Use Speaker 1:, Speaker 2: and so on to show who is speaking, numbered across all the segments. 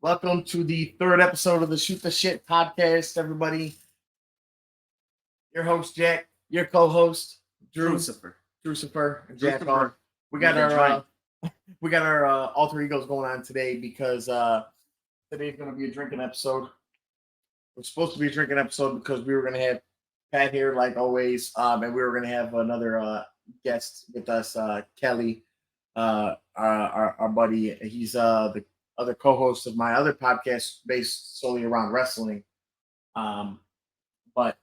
Speaker 1: Welcome to the third episode of the Shoot the Shit podcast, everybody. Your host, Jack. Your co-host, Drew. Drucifer and Jack on. We got our alter egos going on today because today's going to be a drinking episode. It's supposed to be a drinking episode because we were going to have Pat here, like always, and we were going to have another guest with us, Kelly, our buddy. He's the other co-host of my other podcast based solely around wrestling. But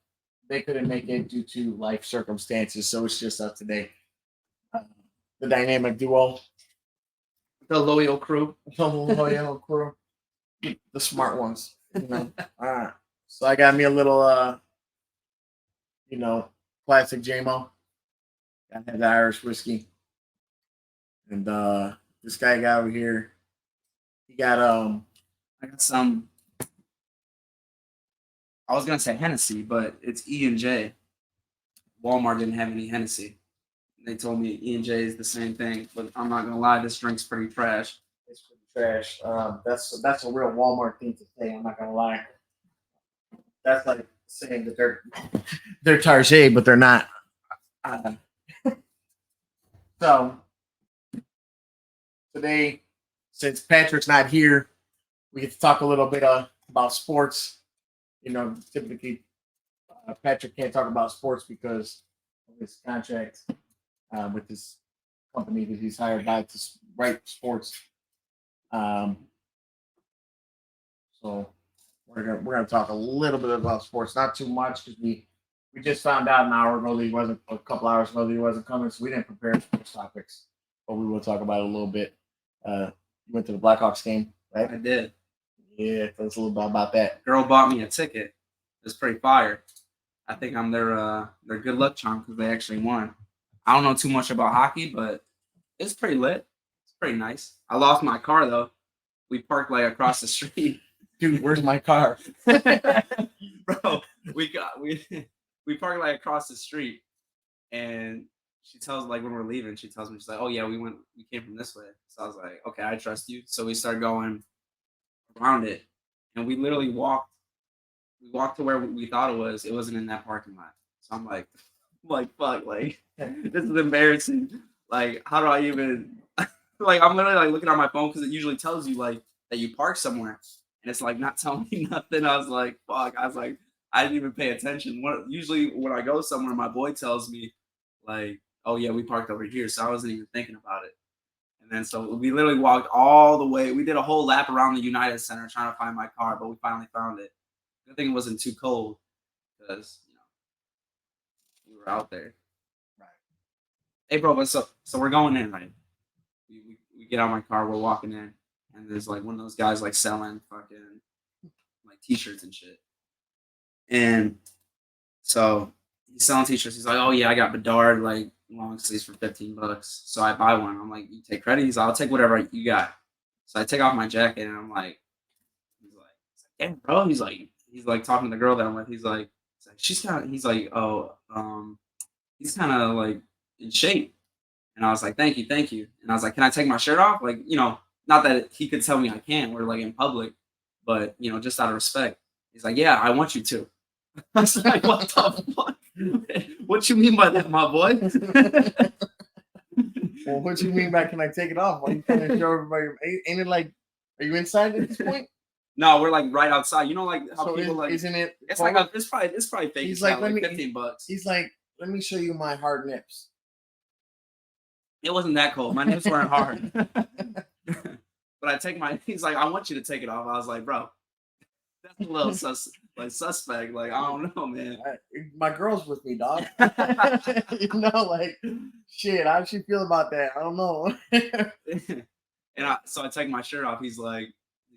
Speaker 1: they couldn't make it due to life circumstances, so it's just us today. The dynamic duo,
Speaker 2: The loyal crew.
Speaker 1: the smart ones. So I got me a little, classic JMO. I had the Irish whiskey, and this guy got over here. He got
Speaker 2: I got some. I was gonna say Hennessy, but it's E&J. Walmart didn't have any Hennessy. They told me E&J is the same thing, but I'm not gonna lie, this drink's pretty trash.
Speaker 1: It's pretty trash. That's a real Walmart thing to say. I'm not gonna lie. That's like saying that they're Target, but they're not. So today, since Patrick's not here, we get to talk a little bit about sports. Typically, Patrick can't talk about sports because of his contract with this company that he's hired by to write sports. So we're gonna talk a little bit about sports, not too much because we just found out a couple hours ago that he wasn't coming, so we didn't prepare sports topics, but we will talk about it a little bit. You went to the Blackhawks game, right?
Speaker 2: I did.
Speaker 1: Yeah, tell us a little bit about that.
Speaker 2: Girl bought me a ticket. It was pretty fire. I think I'm their good luck charm because they actually won. I don't know too much about hockey, but it's pretty lit. It's pretty nice. I lost my car though. We parked like across the street.
Speaker 1: Dude, where's my car?
Speaker 2: Bro, we parked like across the street, and she tells like when we're leaving, she tells me, she's like, "Oh yeah, we came from this way." So I was like, "Okay, I trust you." So we started going around it, and we literally walked to where we thought it was. It wasn't in that parking lot. So I'm like fuck, like this is embarrassing. Like, how do I even like? I'm literally like looking on my phone because it usually tells you like that you park somewhere, and it's like not telling me nothing. I was like, fuck. I was like, I didn't even pay attention. Usually when I go somewhere, my boy tells me like, "Oh yeah, we parked over here," so I wasn't even thinking about it. And then so we literally walked all the way. We did a whole lap around the United Center trying to find my car, but we finally found it. Good thing it wasn't too cold because we were out there.
Speaker 1: Right.
Speaker 2: Hey, bro, but so we're going in, right? We get out of my car, we're walking in, and there's like one of those guys like selling fucking like t-shirts and shit. And so he's selling t-shirts. He's like, "Oh yeah, I got Bedard like long sleeves for $15." So I buy one. I'm like, "You take credit?" He's like, "I'll take whatever you got." So I take off my jacket and I'm like, he's like, "Damn, bro." He's like talking to the girl that I'm with. He's like she's kind of. He's like, "Oh, he's kind of like in shape." And I was like, "Thank you." And I was like, "Can I take my shirt off?" Like, not that he could tell me I can't. We're like in public, but just out of respect. He's like, "Yeah, I want you to." I was like, "What the fuck? What you mean by that, my boy?"
Speaker 1: Well, what you mean by can I take it off? Why you trying to show everybody? Ain't it like, are you inside at this point?
Speaker 2: No, we're like right outside. Like how
Speaker 1: So
Speaker 2: people like.
Speaker 1: Isn't it?
Speaker 2: It's like it's probably fake.
Speaker 1: He's like,
Speaker 2: $15.
Speaker 1: He's like, "Let me show you my hard nips."
Speaker 2: It wasn't that cold. My nips weren't hard. But I take my. He's like, "I want you to take it off." I was like, "Bro, that's a little suspect. Like, I don't know, man."
Speaker 1: My girl's with me, dog. Like, shit. How does she feel about that? I don't know.
Speaker 2: And so I take my shirt off. He's like,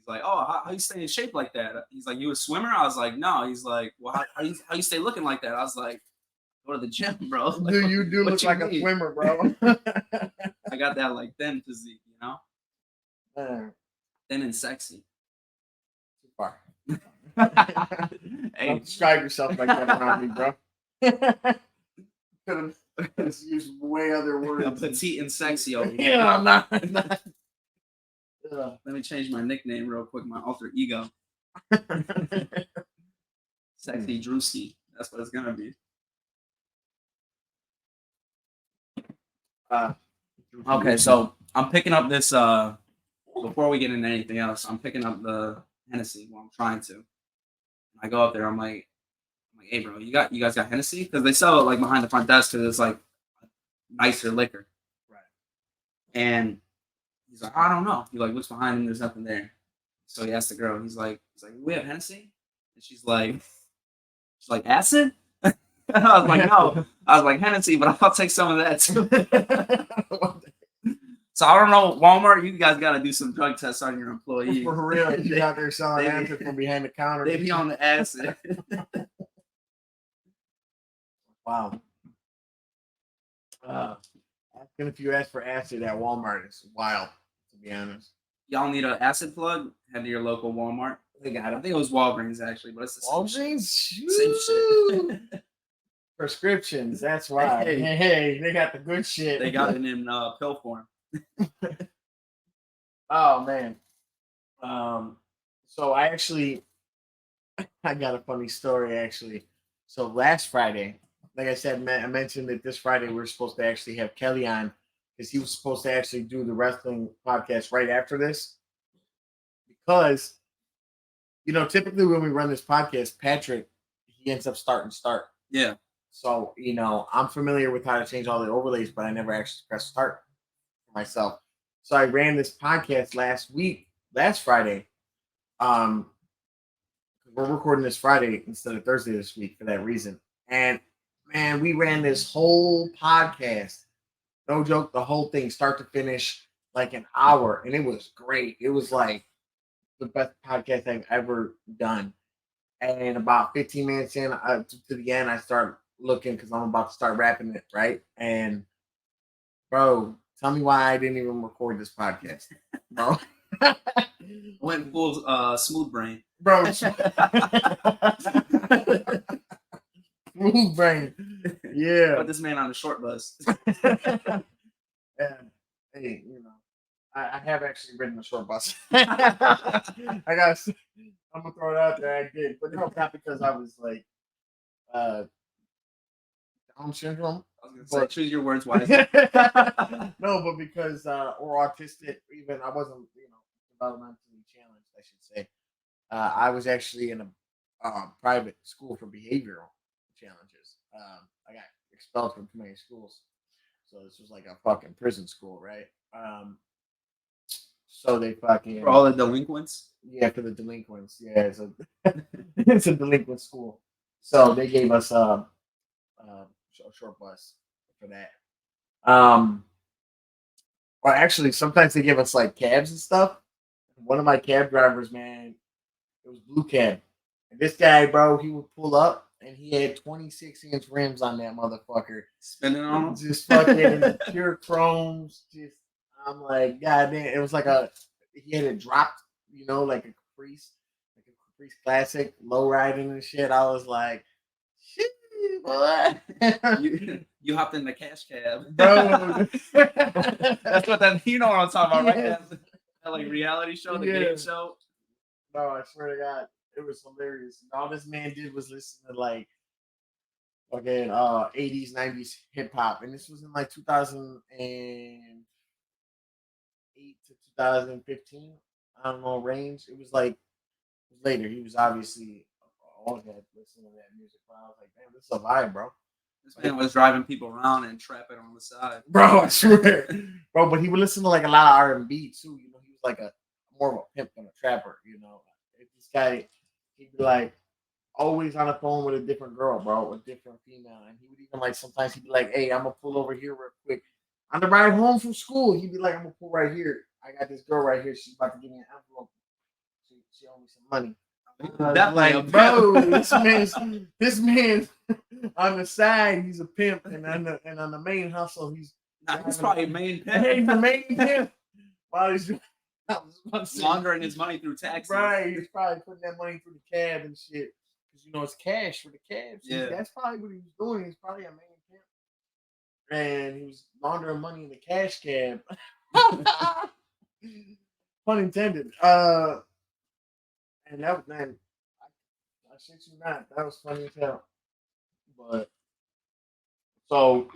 Speaker 2: "Oh, how you stay in shape like that?" He's like, "You a swimmer?" I was like, "No." He's like, "Well, how you stay looking like that?" I was like, "Go to the gym, bro." Like,
Speaker 1: you do look like a swimmer, bro.
Speaker 2: I got that like thin physique, thin and sexy.
Speaker 1: Too far.
Speaker 2: Hey,
Speaker 1: don't describe yourself like that around me, bro. Could have used way other words.
Speaker 2: Petite and sexy over here.
Speaker 1: Yeah, I'm not.
Speaker 2: Let me change my nickname real quick. My alter ego, Sexy Drewski. That's what it's gonna be. Okay, so I'm picking up this. Before we get into anything else, I'm picking up the Hennessy. Well, I'm trying to. I go up there. I'm like, hey, bro, you guys got Hennessy? Because they sell it like behind the front desk because it's like nicer liquor.
Speaker 1: Right.
Speaker 2: And he's like, I don't know. He like looks behind him. There's nothing there. So he asked the girl. He's like, we have Hennessy, and she's like acid. I was like, no. I was like Hennessy, but I'll take some of that too. So I don't know, Walmart. You guys got to do some drug tests on your employees.
Speaker 1: For real, you out there selling acid from behind the counter.
Speaker 2: They be on the acid.
Speaker 1: Wow. Asking if you ask for acid at Walmart is wild, to be honest.
Speaker 2: Y'all need an acid plug? Head to your local Walmart. They got it. I think it was Walgreens actually, but it's the
Speaker 1: Walgreens?
Speaker 2: Same shit.
Speaker 1: Prescriptions, that's why. Hey, they got the good shit.
Speaker 2: They got it in pill form.
Speaker 1: Oh man. So I got a funny story actually. So last Friday, like I said, I mentioned that this Friday we were supposed to actually have Kelly on because he was supposed to actually do the wrestling podcast right after this. Because, typically when we run this podcast, Patrick, he ends up start.
Speaker 2: Yeah.
Speaker 1: So, I'm familiar with how to change all the overlays, but I never actually press start for myself. So I ran this podcast last Friday. We're recording this Friday instead of Thursday this week for that reason. And man, we ran this whole podcast. No joke, the whole thing, start to finish, like an hour. And it was great. It was like the best podcast I've ever done. And about 15 minutes in to the end, I start looking because I'm about to start wrapping it, right? And bro, tell me why I didn't even record this podcast, bro.
Speaker 2: Went full smooth brain.
Speaker 1: Bro. Smooth brain. Yeah.
Speaker 2: Put this man on a short bus.
Speaker 1: And, hey, I have actually ridden a short bus. I'm gonna throw it out there. I did, but no, not because I was like Down syndrome.
Speaker 2: I was gonna say, choose your words wisely.
Speaker 1: No, but because or autistic, even I wasn't, developmentally challenged, I should say. I was actually in a private school for behavioral challenges. I got expelled from too many schools, so this was like a fucking prison school, right? So they fucking
Speaker 2: for all the delinquents.
Speaker 1: Yeah, for the delinquents. Yeah, it's a delinquent school. So they gave us a short bus for that. Well, actually, sometimes they give us like cabs and stuff. One of my cab drivers, man, it was Blue Cab. And this guy, bro, he would pull up and he had 26-inch rims on that motherfucker.
Speaker 2: Spinning on them?
Speaker 1: Just fucking pure chromes. I'm like, God damn. It was like he had it dropped, like a Caprice Classic, low riding and shit. I was like, shit, boy.
Speaker 2: You hopped in the cash cab.
Speaker 1: Bro.
Speaker 2: That's what what I'm talking about, right?
Speaker 1: Yes.
Speaker 2: That like reality show, the game show.
Speaker 1: No, I swear to God, it was hilarious. And all this man did was listen to like fucking 80s, 90s hip hop. And this was in like 2008 to 2015. I don't know, range. It was later. He was obviously all that listening to that music. But I was like, man, this is a vibe, bro.
Speaker 2: This man was driving people around and trapping on the side.
Speaker 1: Bro, I swear. Bro, but he would listen to like a lot of R&B too. He was like more of a pimp than a trapper, This guy, he'd be like always on the phone with a different girl, bro, a different female. And he would even like sometimes he'd be like, hey, I'm gonna pull over here real quick. On the ride home from school, he'd be like, I'm gonna pull right here. I got this girl right here. She's about to give me an envelope. She owed me some money. Like, bro, this man on the side, he's a pimp, and on the main hustle, he's
Speaker 2: probably main pimp.
Speaker 1: He's the main pimp. While he's
Speaker 2: laundering his money through taxes.
Speaker 1: Right, he's probably putting that money through the cab and shit, because it's cash for the cab. So
Speaker 2: yeah,
Speaker 1: that's probably what he was doing. He's probably a main pimp, and he was laundering money in the cash cab. Pun intended. And that was man. I shit you not. That was funny as hell. But so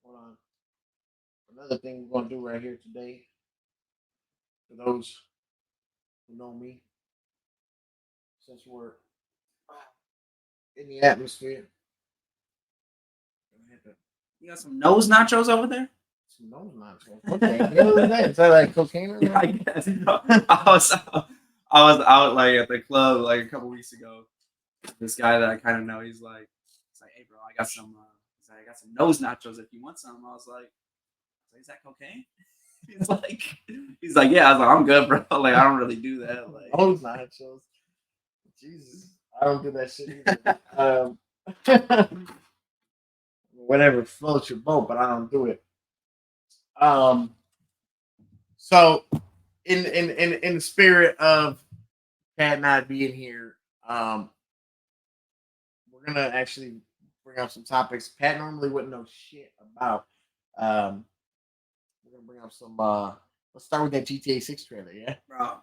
Speaker 1: hold on. Another thing we're gonna do right here today, for those who know me, since we're in the atmosphere.
Speaker 2: You got some nose nachos over there?
Speaker 1: Some nose nachos. What the hell is that? Is that like cocaine? Or
Speaker 2: Yeah, I guess. I was out like at the club like a couple weeks ago. This guy that I kind of know, he's like, hey bro, I got some. He's like, I got some nose nachos if you want some. I was like, is that cocaine? He's like, yeah. I was like, I'm good, bro. Like, I don't really do that. Like,
Speaker 1: nose nachos. Jesus, I don't do that shit either. Whatever floats your boat, but I don't do it. So in the spirit of Pat not being here, we're gonna actually bring up some topics Pat normally wouldn't know shit about. We're gonna bring up some. Let's start with that GTA 6 trailer, yeah.
Speaker 2: bro,